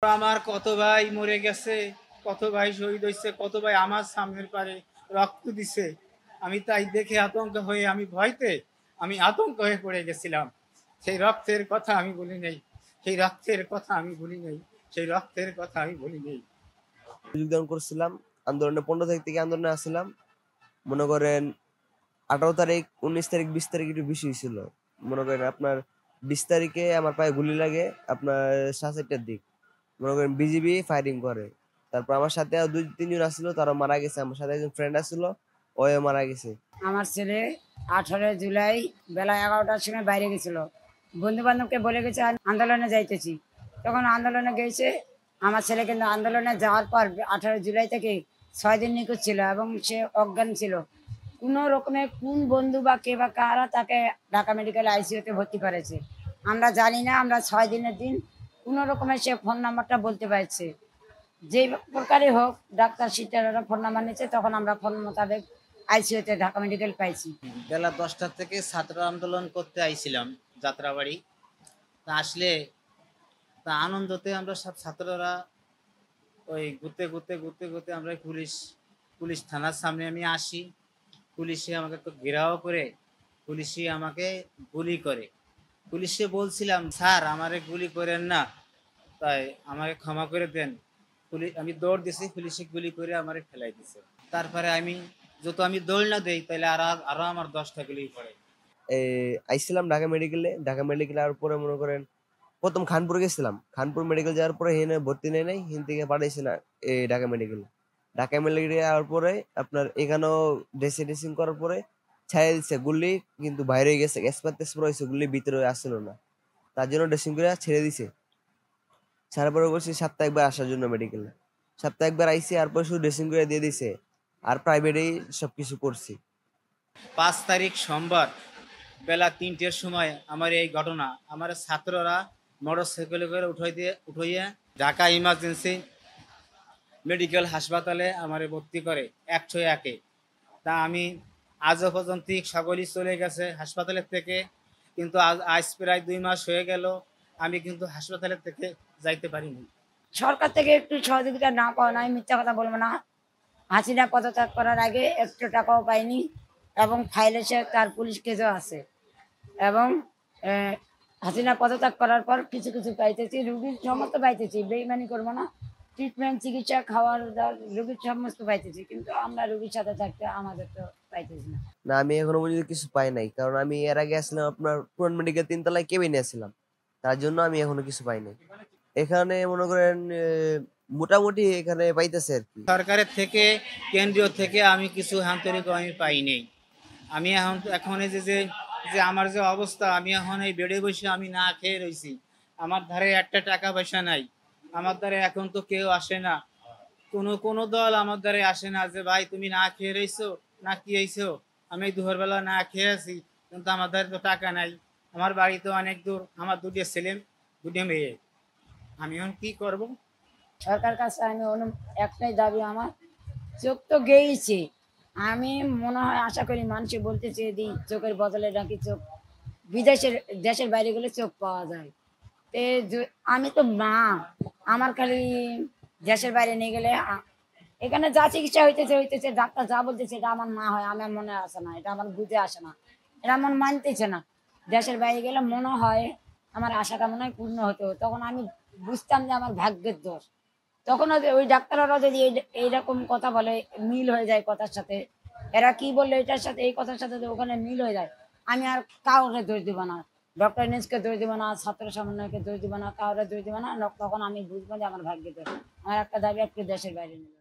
আমার কত ভাই মরে গেছে, কত ভাই শহীদ হয়েছে, কত ভাই আমার সামনের পারে রক্ত দিছে। আমি তাই দেখে আতঙ্ক হয়ে আমি ভয়তে আমি আতঙ্ক হয়ে পড়ে গেছিলাম। সেই রক্তের কথা আমি বলি নেই, সেই রক্তের কথা আমি বলি নেই, সেই রক্তের কথা আমি বলি নেই। যোগদান করছিলাম আন্দোলনে, 15 তারিখ থেকে আন্দোলনে আসছিলাম। মনে করেন 18 তারিখ, 19 তারিখ, 20 তারিখ একটু বেশি হয়েছিল। মনে করেন আপনার 20 তারিখে আমার পায়ে গুলি লাগে আপনার 4:30টার দিক। মনে করেন বিজিবি ফায়ারিং করে। তারপর আমার সাথে আর 2-3 জন আসছিল, তারা মারা গেছে। আমার সাথে একজন ফ্রেন্ড আসছিল, ও মারা গেছে। আমার ছেলে 18 জুলাই বেলা 11টার সময় বাইরে গেছিল, বন্ধু বান্ধবকে বলে গেছে আন্দোলনে যাইতেছি। তখন আন্দোলনে গেছে আমার ছেলে, কিন্তু আন্দোলনে যাওয়ার পর 18 জুলাই থেকে 6 দিন নিখোঁজ ছিল এবং সে অজ্ঞান ছিল। কোনো রকমে কোন বন্ধু বা কে বা কারা তাকে ঢাকা মেডিকেল আইসিইউতে ভর্তি করেছে আমরা জানি না। আমরা 6 দিনের দিন কোনো রকমে সে ফোন নাম্বারটা বলতে পারছে, যে প্রকারই হোক ডাক্তার সিস্টাররা ফোন নাম্বার নিচ্ছে, তখন আমরা ফোন মোতাবেক আইসিইউতে ঢাকা মেডিকেল পাইছি। বেলা 10টা থেকে ছাত্র আন্দোলন করতে আইছিলাম যাত্রাবাড়ি। তা আসলে তা আনন্দতে আমরা সব ছাত্ররা ওই ঘুরতে ঘুরতে ঘুরতে ঘুরতে আমরা পুলিশ পুলিশ থানার সামনে আমি আসি। পুলিশে আমাকে তো ঘেরাও করে, পুলিশে আমাকে গুলি করে। পুলিশে বলছিলাম, স্যার আমারে গুলি করেন না, তাই আমাকে ক্ষমা করে দেন। পুলিশ আমি দৌড় দিছি, পুলিশে গুলি করে আমারে ফেলাই দিছে। তারপরে আমি যত আমি দৌড় না দেই তাহলে আরো আমার 10টা গুলি পড়ে। আইছিলাম ঢাকা মেডিকেলে। ঢাকা মেডিকেলে আর পরে মনে করেন প্রথম খানপুর গেছিলাম। খানপুর মেডিকেল যাওয়ার পরে হেনে ভর্তি নেই নাই, হিন থেকে পাঠাইছে না ঢাকা মেডিকেল। ঢাকা মেডিকেলে যাওয়ার পরে আপনার এখানেও ড্রেসিং করার পরে ছাড়িয়ে দিচ্ছে গুলি, কিন্তু বাইরে হয়ে গেছে, স্পার টেস্পার হয়েছে, গুলি ভিতরে আসছিল না, তার জন্য ড্রেসিং করে ছেড়ে দিছে। ছাড়ার পরে বলছি সপ্তাহে একবার আসার জন্য মেডিকেলে। সপ্তাহে একবার আইসি, আর পরে শুধু ড্রেসিং করে দিয়ে দিছে, আর প্রাইভেটেই সবকিছু করছি। 5 তারিখ সোমবার বেলা 3টের সময় আমার এই ঘটনা। আমার ছাত্ররা মোটর সাইকেলে করে উঠাইয়া ঢাকা ইমার্জেন্সি মেডিকেল হাসপাতালে আমারে ভর্তি করে 101-এ। তা আমি আজও পর্যন্ত সকলেই চলে গেছে হাসপাতালের থেকে, কিন্তু আজ প্রায় 2 মাস হয়ে গেল আমি কিন্তু হাসপাতালের থেকে যাইতে পারিনি। সরকার থেকে একটু সহযোগিতা না পাওয়া, নাই মিথ্যা কথা বলবো না, হাসিনা পদত্যাগ করার আগে একটু টাকাও পাইনি এবং ফাইলে সে তার পুলিশ কেসও আছে। এবং হাসিনা পদত্যাগ করার পর কিছু কিছু পাইতেছি, রুগীর সমস্ত পাইতেছি, বেইমানি করবো না। ট্রিটমেন্ট, চিকিৎসা, খাওয়ার দাওয়ার রুগীর সমস্ত পাইতেছি, কিন্তু আমরা রুগীর সাথে থাকতে আমাদের তো পাইতেছি না। না, আমি এখনো পর্যন্ত কিছু পাই নাই, কারণ আমি এর আগে আসলাম আপনার পুরান মেডিকেল 3 তলায় কেবিনে আসছিলাম, তার জন্য আমি এখনো কিছু পাই নাই। এখানে মনে করেন মোটামুটি এখানে পাইতেছে আর কি। সরকারের থেকে, কেন্দ্রীয় থেকে আমি কিছু আন্তরিক আমি পাইনি। আমি এখন এই যে যে যে আমার যে অবস্থা, আমি এখন এই বেডে বসে আমি না খেয়ে রয়েছি। আমার ধারে একটা টাকা পয়সা নাই, আমার ধারে এখন তো কেউ আসে না, কোনো দল আমার ধারে আসে না যে ভাই তুমি না খেয়ে রয়েছো না কি হয়েছো। আমি দুপুরবেলা না খেয়ে আছি, কিন্তু আমার ধারে তো টাকা নাই। আমার বাড়ি তো অনেক দূর, আমার 2টি ছেলে 2টি মেয়ে, আমি এখন কি করব? সরকার কাছে আমি একটাই দাবি আমার, চোখ তো গেইছে। আমি মনে হয় আশা করি মানুষ বলতেছে দিই চোখের বদলে নাকি চোখ বিদেশের দেশের বাইরে গেলে চোখ পাওয়া যায়। তে আমি তো মা, আমার খালি দেশের বাইরে নিয়ে গেলে এখানে যা চিকিৎসা হইতেছে হইতেছে, ডাক্তার যা বলতেছে এটা আমার না হয়, আমার মনে আসে না, এটা আমার বুঝে আসে না, এটা মন মানতেছে না। দেশের বাইরে গেলে মনে হয় আমার আশাটা মনে হয় পূর্ণ হতো, তখন আমি বুঝতাম যে আমার ভাগ্যের দোষ। তখন ওই ডাক্তাররা যদি এইরকম কথা বলে, মিল হয়ে যায় কথার সাথে, এরা কি বললো এটার সাথে এই কথার সাথে ওখানে মিল হয়ে যায়, আমি আর কাউকে দোষ দিব না। ডক্টর ইউনূসকে দোষ দিব না, ছাত্র সমন্বয়কে দোষ দিব না, কাউরে দোষ দিব না। তখন আমি বুঝবো যে আমার ভাগ্যে দোষ। আমার একটা দাবি, একটু দেশের বাইরে নেবে।